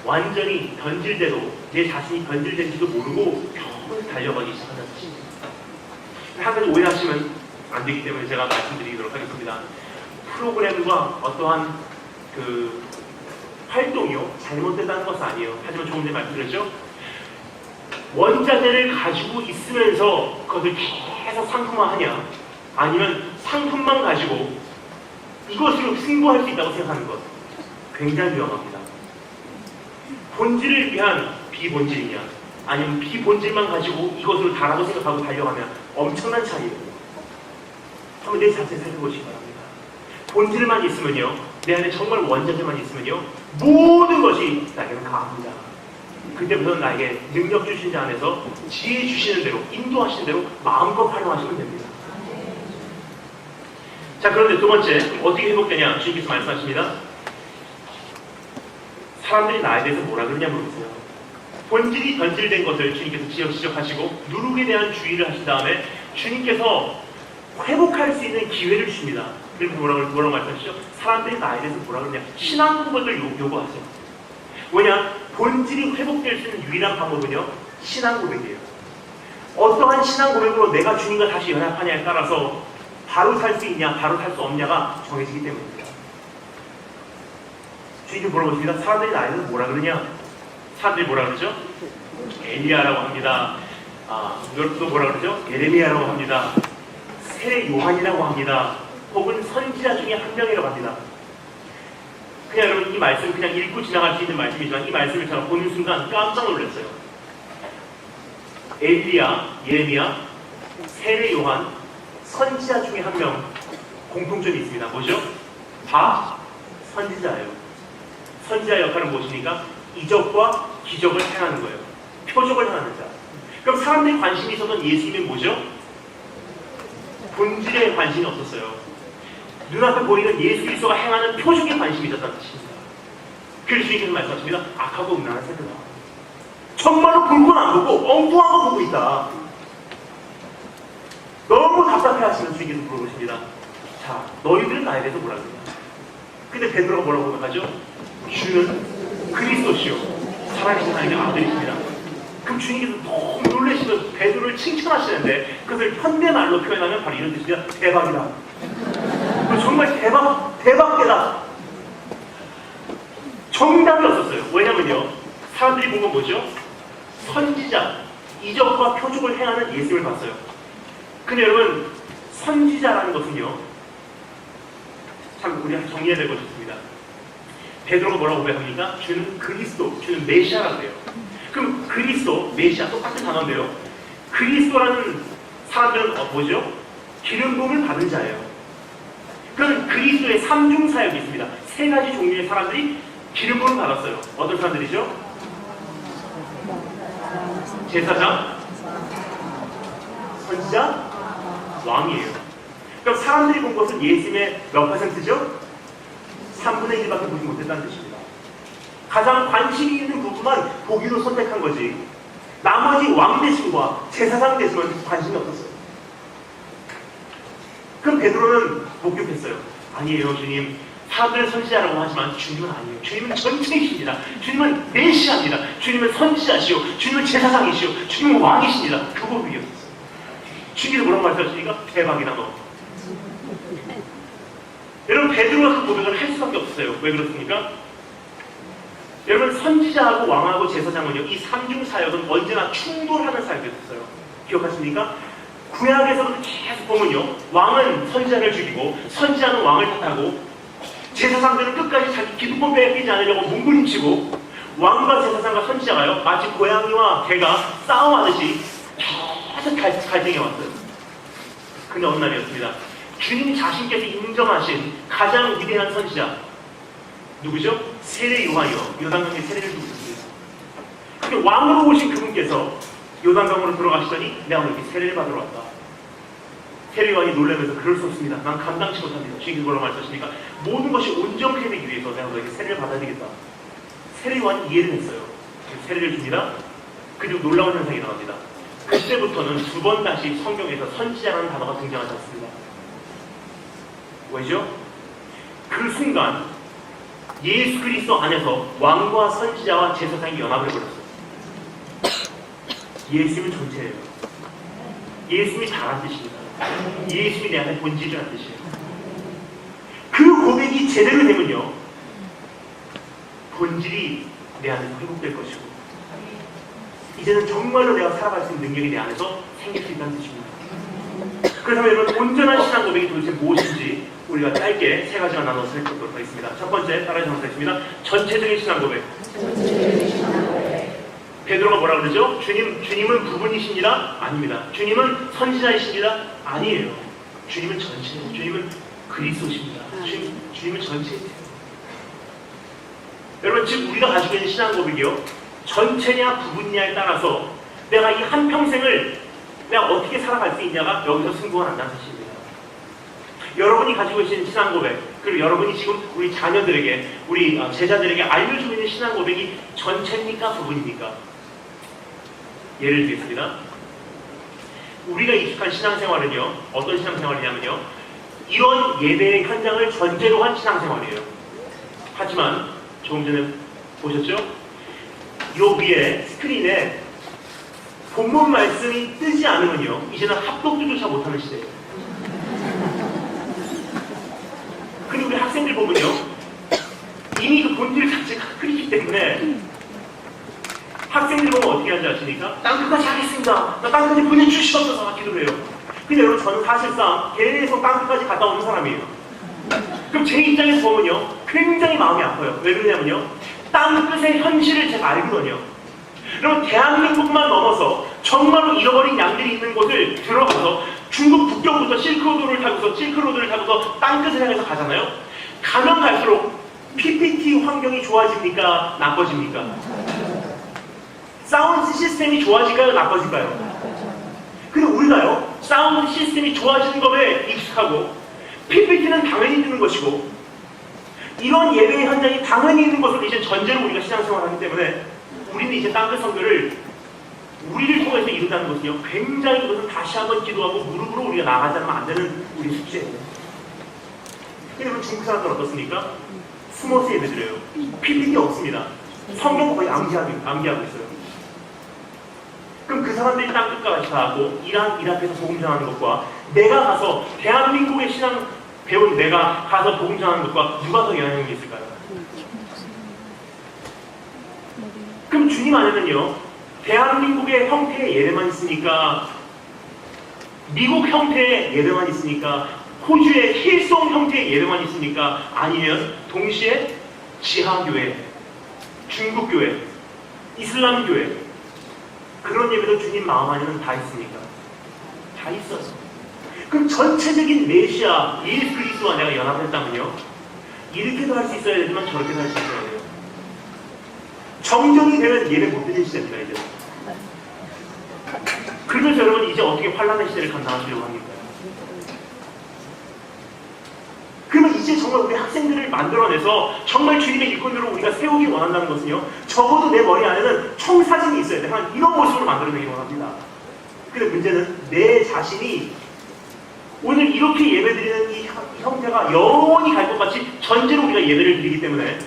완전히 변질돼도 내 자신이 변질된지도 모르고 병을 달려가기 시작한다는 것입니다. 한 가지 오해하시면 안 되기 때문에 제가 말씀드리도록 하겠습니다. 프로그램과 어떠한 그 활동이요 잘못됐다는 것은 아니에요. 하지만 조금 전에 말씀드렸죠. 원자재를 가지고 있으면서 그것을 계속 상품화하냐, 아니면 상품만 가지고 이것으로 승부할 수 있다고 생각하는 것, 굉장히 위험합니다. 본질을 위한 비본질이냐, 아니면 비본질만 가지고 이것으로 다라고 생각하고 달려가면 엄청난 차이예요. 한번 내 자체 살펴보시기 바랍니다. 본질만 있으면요, 내 안에 정말 원자재만 있으면요, 모든 것이 나에게는 가합니다. 그때부터 나에게 능력 주신 자 안에서 지혜 주시는 대로, 인도하시는 대로 마음껏 활용하시면 됩니다. 자, 그런데 두 번째, 어떻게 회복되냐? 주님께서 말씀하십니다. 사람들이 나에 대해서 뭐라 그러냐 물으세요. 본질이 변질된 것을 주님께서 지적하시고 누룩에 대한 주의를 하신 다음에 주님께서 회복할 수 있는 기회를 주십니다. 그래서 뭐라고 말씀하시죠? 사람들이 나에 대해서 뭐라 그러냐? 신앙 고백을 요구하세요. 왜냐? 본질이 회복될 수 있는 유일한 방법은요, 신앙 고백이에요. 어떠한 신앙 고백으로 내가 주님과 다시 연합하냐에 따라서 바로 살 수 있냐, 바로 살 수 없냐가 정해지기 때문입니다. 주님이 물어보십니다. 사람들이 나에 대해서 뭐라 그러냐? 사람들이 뭐라 그러죠? 엘리야라고 합니다. 또 뭐라 그러죠? 예레미야라고 합니다. 새 요한이라고 합니다. 혹은 선지자 중에 한 명이라고 합니다. 그냥 여러분 이 말씀 그냥 읽고 지나갈 수 있는 말씀이지만 이 말씀을 제가 보는 순간 깜짝 놀랐어요. 엘리야, 예레미야, 새 요한, 선지자 중에 한 명 공통점이 있습니다. 뭐죠? 다 선지자예요. 선지자 역할은 무엇입니까? 이적과 기적을 행하는 거예요. 표적을 행하는 자. 그럼 사람들이 관심이 있었던 예수님은 뭐죠? 본질에 관심이 없었어요. 눈앞에 보이는 예수 그리스도가 행하는 표적에 관심이 있었다는 뜻입니다. 그래서 주님께서 말씀하십니다. 악하고 음란한 새들아, 정말로 볼 건 안 보고 엉뚱한 거 보고 있다. 너무 답답해 하시면서 주님께서 물어보십니다. 자, 너희들은 나에 대해서 뭐라 그러냐? 근데 베드로가 뭐라고 생각하죠? 주는 그리스도시요 살아계신 하나님의 아들이십니다. 그럼 주님께서 너무 놀라시면서 베드로를 칭찬하시는데 그것을 현대말로 표현하면 바로 이런 뜻입니다. 대박이다. 정말 대박이다. 정답이 없었어요. 왜냐면요, 사람들이 본 건 뭐죠? 선지자, 이적과 표적을 행하는 예수를 봤어요. 근데 여러분, 선지자라는 것은요, 참 우리가 정리해야 될 것이 있습니다. 베드로가 뭐라고 고백합니까? 주는 그리스도, 주는 메시아라고 해요. 그럼 그리스도, 메시아 똑같은 단어인데요. 그리스도라는 사람들은 뭐죠? 기름 부음을 받은 자예요. 그럼 그리스도의 삼중 사역이 있습니다. 세 가지 종류의 사람들이 기름 부음을 받았어요. 어떤 사람들이죠? 제사장, 선지자, 왕이에요. 그럼 사람들이 본 것은 예수님의 몇 %죠? 3분의 1밖에 보지 못했다는 뜻입니다. 가장 관심이 있는 부분만 보기로 선택한 거지, 나머지 왕 대신과 제사장 대신은 관심이 없었어요. 그럼 베드로는 목격했어요. 아니에요, 주님. 사람들은 선지자라고 하지만 주님은 아니에요. 주님은 전체이십니다. 주님은 메시아입니다. 주님은 선지자시오. 주님은 제사장이시오. 주님은 왕이십니다. 그거 위였어요. 주님이 뭐라고 말씀하시니까 대박이다 너. 여러분 베드로가 그 고백을 할 수밖에 없었어요. 왜 그렇습니까? 여러분 선지자하고 왕하고 제사장은요, 이 삼중 사역은 언제나 충돌하는 사역이었어요. 기억하십니까? 구약에서부터 계속 보면요, 왕은 선지자를 죽이고 선지자는 왕을 탓하고 제사장들은 끝까지 자기 기득권 빼앗기지 않으려고 몸부림치고 왕과 제사장과 선지자가요 마치 고양이와 개가 싸움하듯이 계속 갈등해 왔어요. 근데 어느 날이었습니다. 주님 자신께서 인정하신 가장 위대한 선지자 누구죠? 세례 요한이요. 요단강에 세례를 주고 있습니다. 근데 왕으로 오신 그분께서 요단강으로 들어가시더니 내가 오늘 이렇게 세례를 받으러 왔다. 세례 요한이 놀라면서 그럴 수 없습니다. 난 감당치 못합니다. 주님 그걸로 말씀하시니까 모든 것이 온전케 되기 위해서 내가 너에게 세례를 받아야 되겠다. 세례 요한이 이해를 했어요. 세례를 줍니다. 그리고 놀라운 현상이 일어납니다. 그때부터는 두 번 다시 성경에서 선지자라는 단어가 등장하지 않습니다. 왜죠? 그 순간 예수 그리스도 안에서 왕과 선지자와 제사장이 연합을 해버렸어요. 예수님은 전체예요. 예수님이 다란 뜻입니다. 예수님이 내 안에 본질이라는 뜻이에요. 그 고백이 제대로 되면요, 본질이 내 안에서 회복될 것이고 이제는 정말로 내가 살아갈 수 있는 능력이 내 안에서 생길 수 있다는 뜻입니다. 그래서 여러분, 온전한 신앙 고백이 도대체 무엇인지 우리가 짧게 세 가지만 나눠서 살펴보도록 하겠습니다. 첫 번째, 따라서 하겠습니다. 전체적인 신앙 고백. 베드로가 뭐라 그러죠? 주님은 부분이십니다? 아닙니다. 주님은 선지자이십니다? 아니에요. 주님은 전체예요. 주님은 그리스도십니다. 주님은 전체예요. 여러분, 즉 우리가 가지고 있는 신앙 고백이요, 전체냐 부분이냐에 따라서 내가 이 한평생을 내가 어떻게 살아갈 수 있냐가 여기서 승부가 난다는 뜻입니다. 여러분이 가지고 계신 신앙 고백, 그리고 여러분이 지금 우리 자녀들에게, 우리 제자들에게 알려주고 있는 신앙 고백이 전체입니까 부분입니까? 예를 들겠습니다. 우리가 익숙한 신앙생활은요, 어떤 신앙생활이냐면요, 이런 예배의 현장을 전제로 한 신앙생활이에요. 하지만 조금 전에 보셨죠? 요 위에 스크린에 본문 말씀이 뜨지 않으면요, 이제는 합독조차 못하는 시대예요. 근데 우리 학생들 보면요, 이미 그 본질 자체가 흐리기 때문에 학생들 보면 어떻게 하는지 아십니까? 땅 끝까지 하겠습니다. 나 땅 끝까지 보내주시옵소서 기도를 해요. 근데 여러분, 저는 사실상 계속 땅 끝까지 갔다 오는 사람이에요. 그럼 제 입장에서 보면요, 굉장히 마음이 아파요. 왜 그러냐면요, 땅 끝의 현실을 제가 알거든요. 여러분, 대한민국만 넘어서 정말로 잃어버린 양들이 있는 곳을 들어가서 중국 북경부터 실크로드를 타고서 땅 끝을 향해서 가잖아요. 가면 갈수록 PPT 환경이 좋아집니까? 나빠집니까? 사운드 시스템이 좋아질까요? 나빠질까요? 근데 우리가요, 사운드 시스템이 좋아지는 것에 익숙하고 PPT는 당연히 뜨는 것이고 이런 예배의 현장이 당연히 있는 것으로 이제 전제로 우리가 신앙생활을 하기 때문에 우리는 이제 땅끝 선교를 우리를 통해서 이룬다는 것은요, 굉장히 그것은 다시 한번 기도하고 무릎으로 우리가 나가지 않으면 안 되는 우리 숙제예요. 근데 여러분, 중국 사람들 어떻습니까? 숨어서 예배드려요. PPT 없습니다. 성경 거의 암기하고 있어요. 그럼 그 사람들이 땅 끝까지 가고 이란 이라크에서 복음 전하는 것과 내가 가서 대한민국의 신앙 배운 내가 가서 복음 전하는 것과 누가 더 영향력이 있을까요? 그럼 주님 안에는요, 대한민국의 형태의 예배만 있습니까? 미국 형태의 예배만 있습니까? 호주의 힐송 형태의 예배만 있습니까? 아니면 동시에 지하교회, 중국교회, 이슬람교회, 그런 예배도 주님 마음 안에는 다 있습니까? 다 있어요. 그럼 전체적인 메시아 예수 그리스도와 내가 연합했다면요, 이렇게도 할 수 있어야 되지만 저렇게도 할 수 있어야 돼요. 정정이 되면 예배 못 드는 시대입니다. 이제. 그러면서 여러분, 이제 어떻게 환란의 시대를 감당하시려고 합니까? 그러면 이제 정말 우리 학생들을 만들어내서 정말 주님의 일꾼으로 우리가 세우기 원한다는 것은요, 적어도 내 머리 안에는 총사진이 있어야 돼. 한 이런 모습으로 만들어내기 원합니다. 근데 문제는 내 자신이 오늘 이렇게 예배드리는 이 형태가 영원히 갈 것 같이 전제로 우리가 예배를 드리기 때문에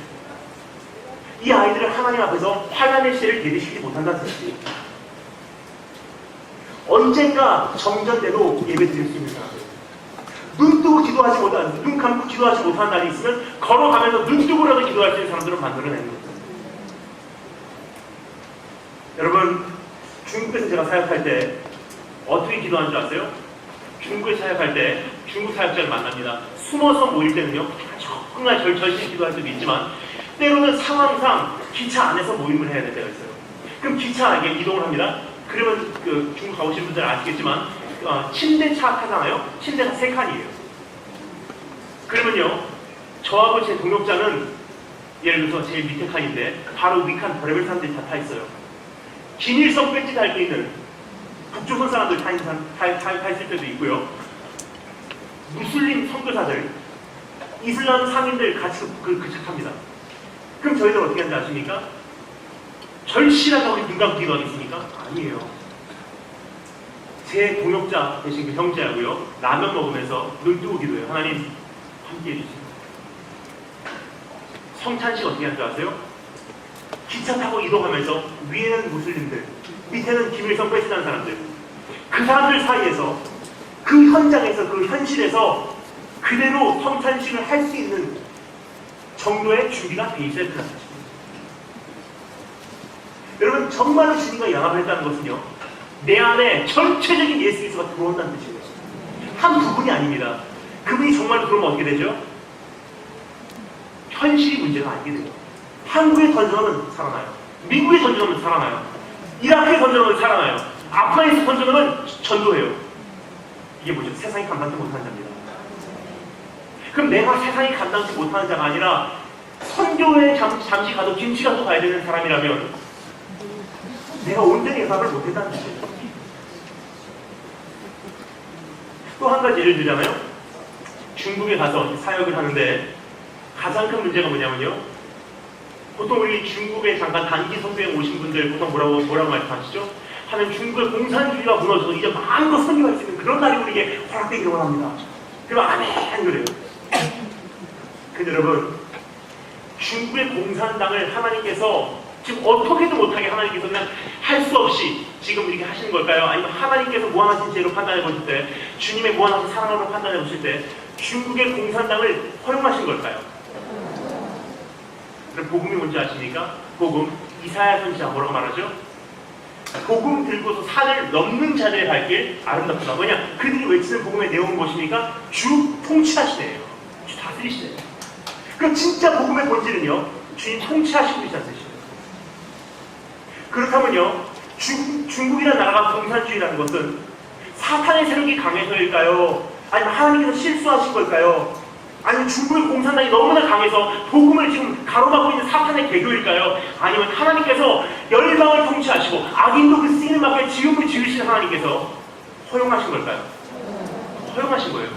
이 아이들을 하나님 앞에서 환란의 시대를 대비시키지 못한다는 뜻이에요. 언젠가 정전돼도 예배 드릴 수 있는 사람들, 눈 뜨고 기도하지 못하는, 눈 감고 기도하지 못하는 날이 있으면 걸어가면서 눈 뜨고라도 기도할 수 있는 사람들을 만들어내는 거죠. 여러분, 중국에서 제가 사역할 때 어떻게 기도하는 줄 아세요? 중국에 사역할 때 중국 사역자를 만납니다. 숨어서 모일 때는요, 정말 절실히 기도할 때도 있지만 때로는 상황상 기차 안에서 모임을 해야 될 때가 있어요. 그럼 기차에 이동을 합니다. 그러면 그 중국 가보신 분들 아시겠지만 침대차 타잖아요. 침대가 3칸이에요. 그러면요, 저하고 제 동역자는 예를 들어서 제일 밑에 칸인데 바로 위칸 별의별 사람들이 다 타 있어요. 김일성 배지 달고 있는 북조선 사람들 타 있을 때도 있고요. 무슬림 선교사들, 이슬람 상인들 같이 그 착합니다. 그럼 저희들 어떻게 하는지 아십니까? 절실하게 우리 눈 감고 기도하겠습니까? 아니에요. 제 동역자 대신 그 형제하고요, 라면 먹으면서 눈 뜨고 기도해요. 하나님 함께 해주세요. 성찬식 어떻게 하는 줄 아세요? 기차 타고 이동하면서 위에는 무슬림들, 밑에는 김일성 배신한 사람들, 그 사람들 사이에서, 그 현장에서, 그 현실에서 그대로 성찬식을 할 수 있는 정도의 준비가 돼 있어야 된다는 것입니다. 여러분, 정말로 주님과 연합을 했다는 것은요, 내 안에 전체적인 예수 그리스도가 들어온다는 뜻이에요. 한 부분이 아닙니다. 그분이 정말로 들어오면 어떻게 되죠? 현실이 문제가 아니게 돼요. 한국에 던져놓으면 살아나요. 미국에 던져놓으면 살아나요. 이라크에 던져놓으면 살아나요. 아프간에서 던져놓으면 전도해요. 이게 뭐죠? 세상이 감당치 못하는 자입니다. 그럼 내가 세상이 감당치 못하는 자가 아니라 선교에 잠시 가도 김치 가도 가야 되는 사람이라면 내가 온전히 연합을 못했다는 뜻이에요. 또 한 가지 예를 들자면요, 중국에 가서 사역을 하는데 가장 큰 문제가 뭐냐면요, 보통 우리 중국에 잠깐 단기 선교에 오신 분들 보통 뭐라고 말씀하시죠? 하는 중국의 공산주의가 무너져서 이제 마음껏 선교할 수 있는 그런 날이 우리에게 허락되기를 원합니다. 그럼 아멘 그래요. 근데 여러분, 중국의 공산당을 하나님께서 지금 어떻게도 못하게 하나님께서 그냥 할 수 없이 지금 이렇게 하시는 걸까요? 아니면 하나님께서 무한하신 죄로 판단해 보실 때, 주님의 무한하신 사랑으로 판단해 보실 때 중국의 공산당을 허용하신 걸까요? 그럼 복음이 뭔지 아십니까? 복음, 이사야 선지자 뭐라고 말하죠? 복음 들고서 산을 넘는 자들의 발길 아름답다. 뭐냐? 그들이 외치는 복음의 내용은 무엇입니까? 주 통치하시네요. 주 다스리시네요. 그럼 진짜 복음의 본질은요, 주님 통치하시고 있다는 뜻이에요. 그렇다면요, 중국이라는 나라가 공산주의라는 것은 사탄의 세력이 강해서일까요? 아니면 하나님께서 실수하신 걸까요? 아니면 중국의 공산당이 너무나 강해서 복음을 지금 가로막고 있는 사탄의 개교일까요? 아니면 하나님께서 열방을 통치하시고 악인도 그 쓰이는 밖에 지음을 지으신 하나님께서 허용하신 걸까요? 허용하신 거예요.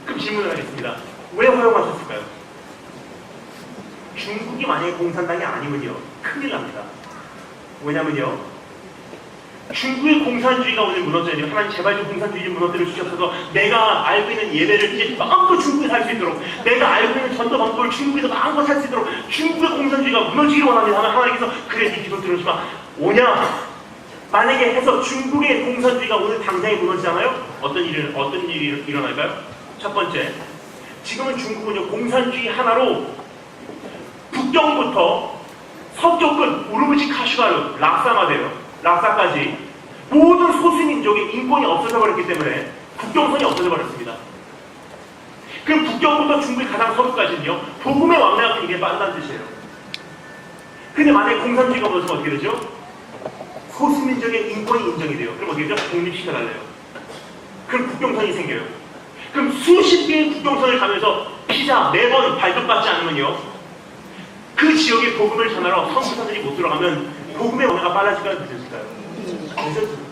그럼 질문을 하겠습니다. 왜 허용하셨을까요? 중국이 만약에 공산당이 아니면요, 큰일 납니다. 왜냐면요, 중국의 공산주의가 오늘 무너져요. 하나님 제발 좀 공산주의 좀 무너뜨려 주셔서 내가 알고 있는 예배를 이제 마음껏 중국에서 할 수 있도록, 내가 알고 있는 전도 방법을 중국에서 마음껏 할 수 있도록 중국의 공산주의가 무너지기를 원합니다 하면 하나님께서 그래 네 기도 들어주마 오냐? 만약에 해서 중국의 공산주의가 오늘 당장에 무너지잖아요? 어떤 일이 일어날까요? 첫 번째, 지금은 중국은요, 공산주의 하나로 북경부터 서쪽 끝 우르무치 카슈가르 락사까지 모든 소수민족의 인권이 없어져 버렸기 때문에 국경선이 없어져 버렸습니다. 그럼 북경부터 중국의 가장 서부까지는요, 복음의 왕래가 굉장히 빠르다는 뜻이에요. 근데 만약에 공산주의가 무너지면 어떻게 되죠? 소수민족의 인권이 인정이 돼요. 그럼 어떻게 되죠? 독립시켜달래요. 그럼 국경선이 생겨요. 그럼 수십 개의 국경선을 가면서 피자 매번 발급받지 않으면요, 그 지역에 복음을 전하러 선교사들이 못 들어가면 복음의 언어가 빨라질까요? 늦어질까요? 늦어집니다.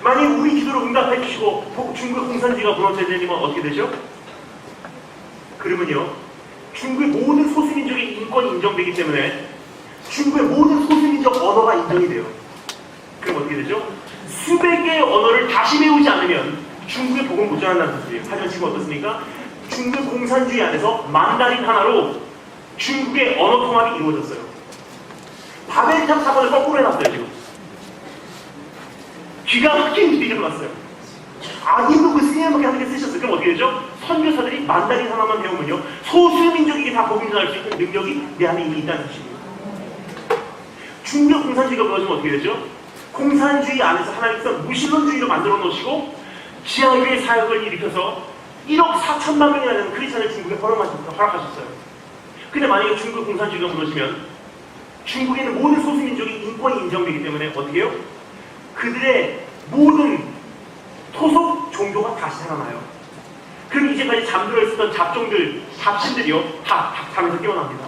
만약 우리 기도를 응답해 주시고 중국의 공산주의가 무너져야 되면 어떻게 되죠? 그러면요, 중국의 모든 소수민족의 인권이 인정되기 때문에 중국의 모든 소수민족 언어가 인정이 돼요. 그럼 어떻게 되죠? 수백 개의 언어를 다시 배우지 않으면 중국의 복음 못 전한다는 뜻이에요. 하지만 지금 어떻습니까? 중국 공산주의 안에서 만다린 하나로 중국의 언어 통합이 이루어졌어요. 바벨탑 사건을 거꾸로 해놨어요. 지금 기가 막힌 일이 일어났어요. 아직도 그 스님밖에 하나님께 쓰셨어요. 그럼 어떻게 되죠? 선교사들이 만다린 하나만 배우면요, 소수민족에게 다 복음 전할 수 있는 능력이 내 안에 이미 있다는 뜻입니다. 중국 공산주의가 무너지면 어떻게 되죠? 공산주의 안에서 하나님께서 무신론주의로 만들어 놓으시고 지하교회 사역을 일으켜서 1억 4천만 명이라는 크리스천을 중국에 허락하셨어요. 근데 만약에 중국 공산주의가 무너지면 중국에는 모든 소수민족이 인권이 인정되기 때문에 어떻게 해요? 그들의 모든 토속 종교가 다시 살아나요. 그럼 이제까지 잠들어 있었던 잡종들, 잡신들이요, 다 잠에서 깨어납니다.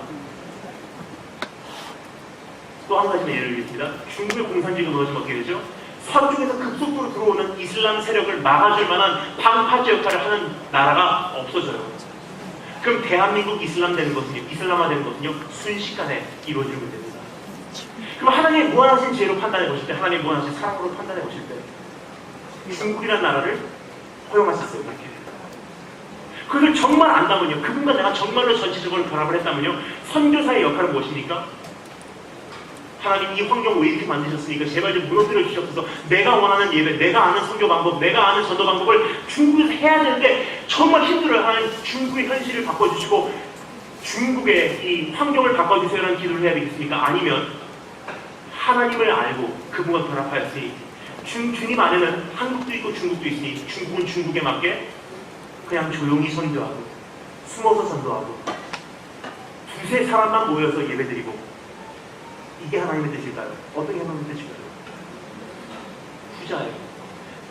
또 한 가지만 예를 들겠습니다. 중국의 공산주의가 무너지면 어떻게 되죠? 서쪽에서 급속도로 들어오는 이슬람 세력을 막아줄 만한 방파제 역할을 하는 나라가 없어져요. 그럼 대한민국 이슬람 되는 것은요, 이슬람화 되는 것은요, 순식간에 이루어지면 됩니다. 그럼 하나님의 무한하신 지혜로 판단해 보실 때, 하나님의 무한하신 사랑으로 판단해 보실 때, 중국이라는 나라를 허용하셨어요. 이렇게. 그것을 정말 안다면요, 그분과 내가 정말로 전체적으로 결합을 했다면요, 선교사의 역할은 무엇입니까? 하나님 이 환경 왜 이렇게 만드셨으니까 제발 좀 무너뜨려 주셔서 내가 원하는 예배, 내가 아는 선교 방법, 내가 아는 전도 방법을 중국에서 해야 되는데 정말 힘들어요. 하나님 중국의 현실을 바꿔주시고 중국의 이 환경을 바꿔주세요라는 기도를 해야 되겠습니까? 아니면 하나님을 알고 그분과 결합하였으니 주님 안에는 한국도 있고 중국도 있으니 중국은 중국에 맞게 그냥 조용히 선교하고 숨어서 전도하고 두세 사람만 모여서 예배드리고 이게 하나님의 뜻일까요? 어떤 하나님의 뜻일까요? 후자예요.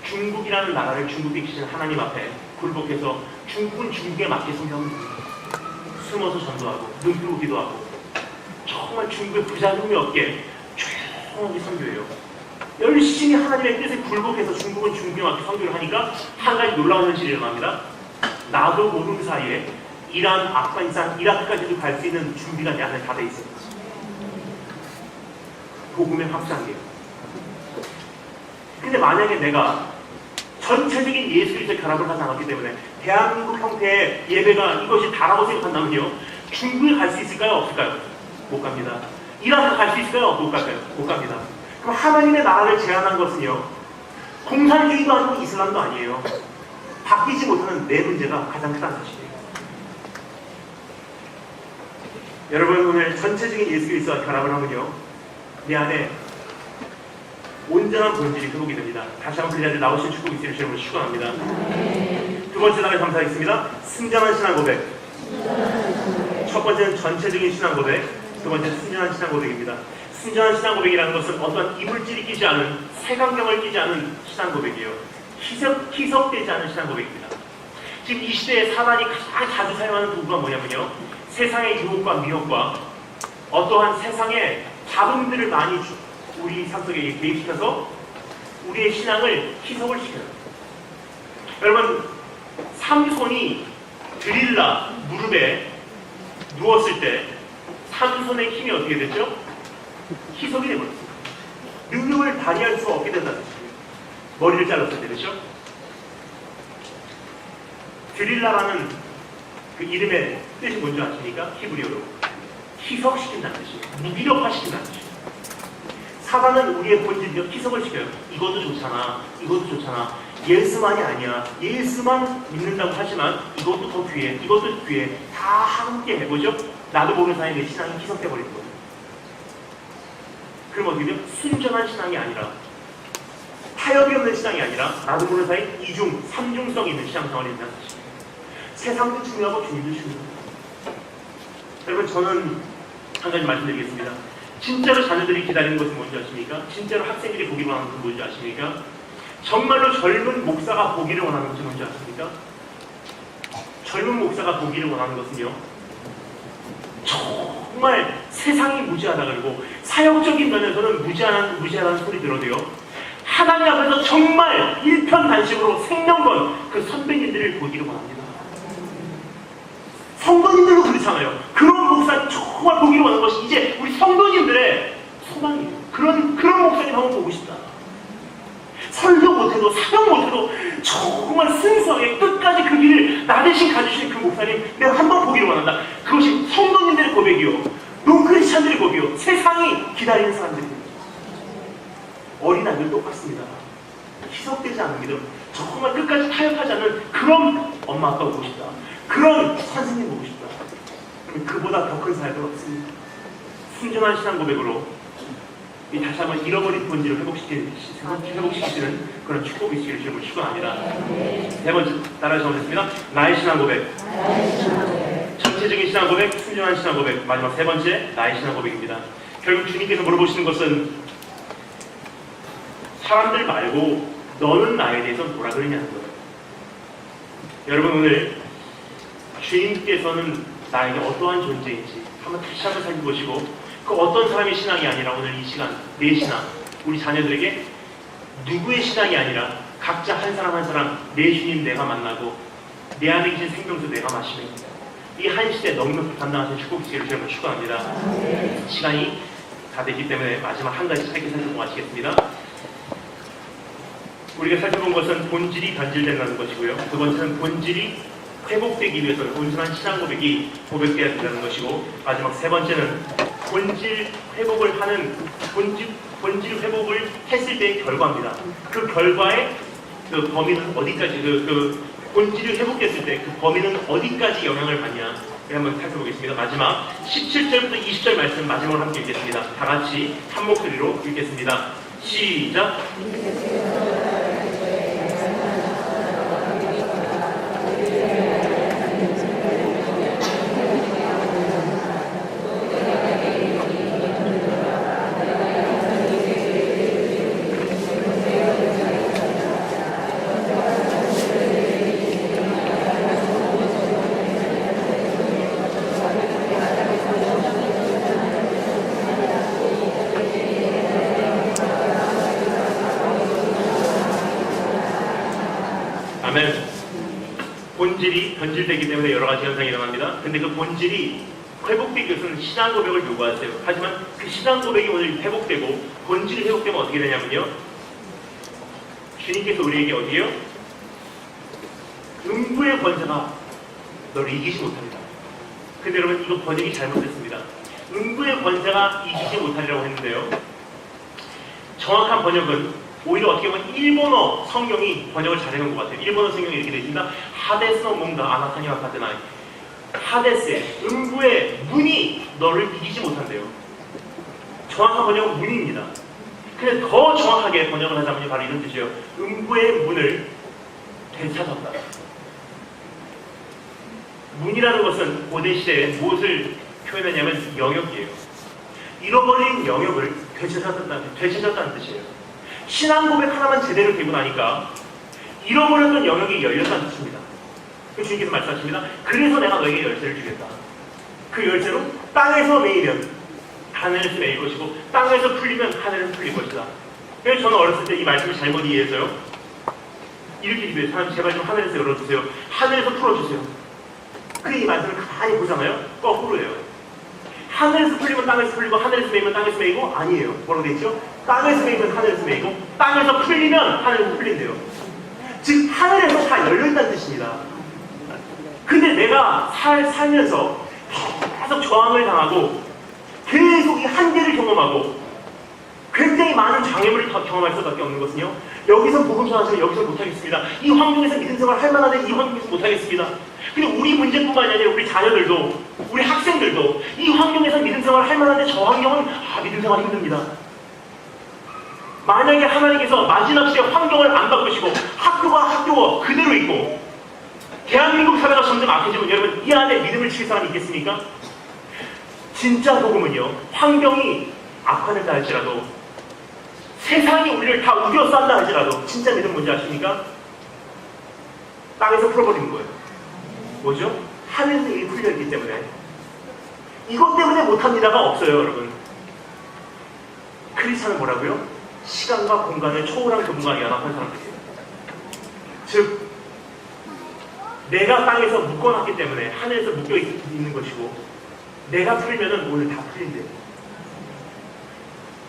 중국이라는 나라를 중국에 계신 하나님 앞에 굴복해서 중국은 중국에 맞게 선교하면 됩니다. 숨어서 전도하고 눈 뜨고 기도하고 정말 중국의 부작용이 없게 조용히 선교해요. 열심히 하나님의 뜻에 굴복해서 중국은 중국에 맞게 선교를 하니까 한 가지 놀라운 현실이 일어납니다. 나도 모르는 사이에 이란, 아프가니스탄, 이라크까지도 갈 수 있는 준비가 내 안에 다 돼 있어요. 복음의 확장이에요. 근데 만약에 내가 전체적인 예수 그리스도의 결합을 하지 않았기 때문에 대한민국 형태의 예배가 이것이 다라고 생각한다면요, 중국에 갈 수 있을까요? 없을까요? 못 갑니다. 이라크 갈 수 있을까요? 못 갈까요? 못 갑니다. 그럼 하나님의 나라를 제안한 것은요, 공산주의도 아니고 이슬람도 아니에요. 바뀌지 못하는 내 문제가 가장 크다는 사실이에요. 여러분, 오늘 전체적인 예수 그리스도와 결합을 하면요, 내 안에 온전한 본질이 회복이 됩니다. 다시 한번 그 자리에 나오신 축복 있으실 여러분 축원합니다. 두 번째 단을 감사하겠습니다. 순전한 신앙 고백. 첫 번째는 전체적인 신앙 고백, 두 번째는 순전한 신앙 고백입니다. 순전한 신앙 고백이라는 것은 어떠한 이물질이 끼지 않은, 색안경을 끼지 않은 신앙 고백이에요. 희석되지 않은 신앙 고백입니다. 지금 이 시대에 사단이 가장 자주 사용하는 도구가 뭐냐면요, 세상의 유혹과 미혹과 어떠한 세상의 잡음들을 많이 우리 삶 속에 개입시켜서 우리의 신앙을 희석을 시켜요. 여러분, 삼손이 드릴라 무릎에 누웠을 때 삼손의 힘이 어떻게 됐죠? 희석이 되어버렸어요. 능력을 발휘할 수 없게 된다는 뜻이에요. 머리를 잘랐을 때, 그렇죠? 드릴라라는 그 이름의 뜻이 뭔지 아십니까? 히브리어로 희석시킨다는 뜻이에요. 무기력화시킨다는 뜻이에요. 사단은 우리의 본질을 희석을 시켜요. 이것도 좋잖아, 이것도 좋잖아, 예수만이 아니야, 예수만 믿는다고 하지만 이것도 더 귀해, 이것도 귀해, 다 함께 해보죠. 나도 모르는 사이에 내 신앙이 희석돼버리는 거예요. 그럼 어떻게 돼요? 순전한 신앙이 아니라, 타협이 없는 신앙이 아니라 나도 모르는 사이 이중, 삼중성 있는 신앙생활이 된다는 뜻이에요. 세상도 중요하고 주님도 중요합니다. 여러분, 저는 한 가지 말씀드리겠습니다. 진짜로 자녀들이 기다리는 것은 뭔지 아십니까? 진짜로 학생들이 보기를 원하는 것은 뭔지 아십니까? 정말로 젊은 목사가 보기를 원하는 것은 뭔지 아십니까? 젊은 목사가 보기를 원하는 것은요, 정말 세상이 무지하다 그러고 사역적인 면에서는 무지하다는 소리 들어도요, 하나님 앞에서 정말 일편단심으로 생명 건 그 선배님들을 보기를 원합니다. 성도님들도 그렇잖아요. 그런 목사님 정말 보기를 원하는 것이 이제 우리 성도님들의 소망이에요. 그런 목사님 한번 보고 싶다. 설교 못해도 사역 못해도 정말 순수하게 끝까지 그 길을 나 대신 가주시는 그 목사님 내가 한번 보기를 원한다. 그것이 성도님들의 고백이요, 논크리스찬들의 고백이요, 세상이 기다리는 사람들입니다. 어린아이들 똑같습니다. 희석되지 않는 믿음, 정말 끝까지 타협하지 않는 그런 엄마 아빠 보고 싶다. 그런 선생님 보고 싶다. 그보다 더 큰 사역은 없습니다. 순전한 신앙 고백으로 이 다시 한번 잃어버린 본질을 회복시키는 그런 축복이 있기를 주님을 축원합니다. 세 번째 따라 적어주셨습니다. 나의 신앙 고백. 전체적인 신앙 고백, 순전한 신앙 고백. 마지막 세 번째 나의 신앙 고백입니다. 결국 주님께서 물어보시는 것은 사람들 말고 너는 나에 대해서 뭐라 그러냐는 거예요. 여러분 오늘 주님께서는 나에게 어떠한 존재인지 한번 다시 한번 살펴보시고 그 어떤 사람의 신앙이 아니라 오늘 이 시간 내 신앙, 우리 자녀들에게 누구의 신앙이 아니라 각자 한 사람 한 사람 내 주님 내가 만나고 내 안에 계신 생명수 내가 마시는 이 한 시대 넉넉히 감당하신 축복기를 저는 축원합니다. 시간이 다 됐기 때문에 마지막 한 가지 짧게 살펴보고 마치겠습니다. 우리가 살펴본 것은 본질이 변질된다는 것이고요. 두 번째는 본질이 회복되기 위해서는 온전한 신앙 고백이 고백되어야 된다는 것이고, 마지막 세 번째는 본질 회복을 했을 때의 결과입니다. 그 결과의 그 범위는 어디까지, 본질이 회복됐을 때 그 범위는 어디까지 영향을 받냐, 한번 살펴보겠습니다. 마지막 17절부터 20절 말씀 마지막으로 함께 읽겠습니다. 다 같이 한 목소리로 읽겠습니다. 시작! 본질이 변질되기 때문에 여러 가지 현상이 일어납니다. 근데 그 본질이 회복되기 위해서는 신앙 고백을 요구하세요. 하지만 그 신앙 고백이 오늘 회복되고 본질이 회복되면 어떻게 되냐면요, 주님께서 우리에게 어디에요? 음부의 권세가 너를 이기지 못합니다. 근데 여러분 이거 번역이 잘못됐습니다. 음부의 권세가 이기지 못하리라고 했는데요, 정확한 번역은 오히려 어떻게 보면 일본어 성경이 번역을 잘해놓은 것 같아요. 일본어 성경이 이렇게 되어 있습니다. 하데스노 뭔가 아나타니와 카테나이. 하데스의 음부의 문이 너를 이기지 못한대요. 정확한 번역은 문입니다. 근데 더 정확하게 번역을 하자면 바로 이런 뜻이에요. 음부의 문을 되찾았다. 문이라는 것은 고대 시대에 무엇을 표현하냐면 영역이에요. 잃어버린 영역을 되찾았다는 뜻이에요. 신앙 고백 하나만 제대로 되고 나니까 잃어버렸던 영역이 열렸다는 뜻입니다. 주님께서 말씀하십니다. 그래서 내가 너에게 열쇠를 주겠다. 그 열쇠로 땅에서 매이면 하늘에서 매일 것이고 땅에서 풀리면 하늘에서 풀릴 것이다. 그래서 저는 어렸을 때 이 말씀을 잘못 이해해서요, 이렇게 기도해요. 하나님 제발 좀 하늘에서 열어주세요. 하늘에서 풀어주세요. 그 이 말씀을 가만히 보잖아요. 거꾸로예요. 하늘에서 풀리면 땅에서 풀리고 하늘에서 매이면 땅에서 매이고 아니에요. 뭐라고 되어있죠? 땅에서 매이면 하늘에서 매이고 땅에서 풀리면 하늘에서 풀린대요. 즉 하늘에서 다 열려있다는 뜻입니다. 근데 내가 살면서 계속 저항을 당하고 계속 이 한계를 경험하고 굉장히 많은 장애물을 경험할 수밖에 없는 것은요, 여기서 복음 전하셔서 여기서 못하겠습니다. 이 환경에서 믿음 생활을 할 만한데 이 환경에서 못하겠습니다. 근데 우리 문제뿐만이 아니라 우리 자녀들도, 우리 학생들도 이 환경에서 믿음 생활을 할 만한데 저 환경은 믿음 생활이 힘듭니다. 만약에 하나님께서 마지막 시대 환경을 안 바꾸시고 학교가 그대로 있고 대한민국 사회가 점점 악해지면 여러분 이 안에 믿음을 칠 사람이 있겠습니까? 진짜 복음은요, 환경이 악화된다 할지라도 세상이 우리를 다 우겨싼다 할지라도 진짜 믿음 뭔지 아십니까? 땅에서 풀어버리는 거예요. 뭐죠? 하늘에서 일이 풀려있기 때문에. 이것 때문에 못합니다가 없어요, 여러분. 크리스찬은 뭐라고요? 시간과 공간을 초월한 그분과 연합한 사람들이에요. 즉 내가 땅에서 묶어놨기 때문에 하늘에서 묶여있는 것이고, 내가 풀리면은 오늘 다 풀린대요.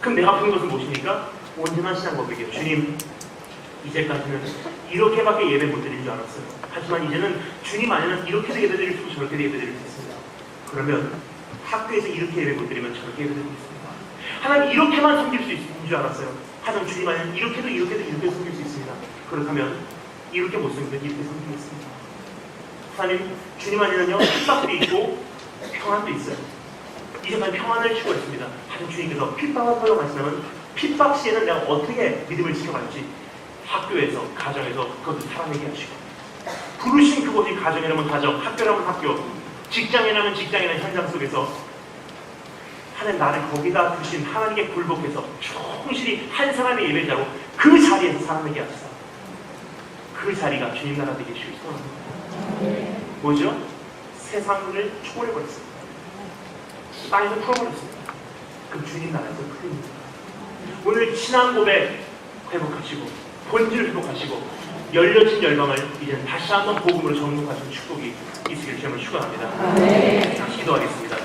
그럼 내가 푸는 것은 무엇입니까? 온전한 신앙 고백이에요. 주님, 이제까지는 이렇게밖에 예배 못 드리는 줄 알았어요. 하지만 이제는 주님 안에는 이렇게도 예배 드릴 수 있고 저렇게도 예배 드릴 수 있습니다. 그러면 학교에서 이렇게 예배 못 드리면 저렇게 예배 드리겠습니다. 하나님 이렇게만 섬길 수 있는 줄 알았어요. 하지만 주님 안에는 이렇게도 섬길 수 있습니다. 그렇다면 이렇게 못생기면 이렇게 성공했습니다. 하나님, 주님 안에는요, 핍박도 있고 평안도 있어요. 이제까지 평안을 추구했습니다. 하지만 주님께서 핍박을 허용하시면 핍박 시에는 내가 어떻게 믿음을 지켜갈지 학교에서, 가정에서 그것을 살아내게 하시고, 부르신 그곳이 가정이라면 가정, 학교라면 학교, 직장이라면 직장이라는 현장 속에서 하나님 나를 거기다 두신 하나님께 굴복해서 충실히 한 사람의 예배자로 그 자리에서 살아내게 하시사. 그 자리가 주님 나라 되게 소원합니다. 뭐죠? 세상을 초월해버렸습니다. 땅에서 풀어버렸습니다. 그럼 주님 나라에서 풀립니다. 오늘 신앙 고백 회복하시고 본질을 회복하시고 열려진 열망을 이제 다시 한번 복음으로 정복하시는 축복이 있으길 주님을 축원합니다. 다시 기도하겠습니다.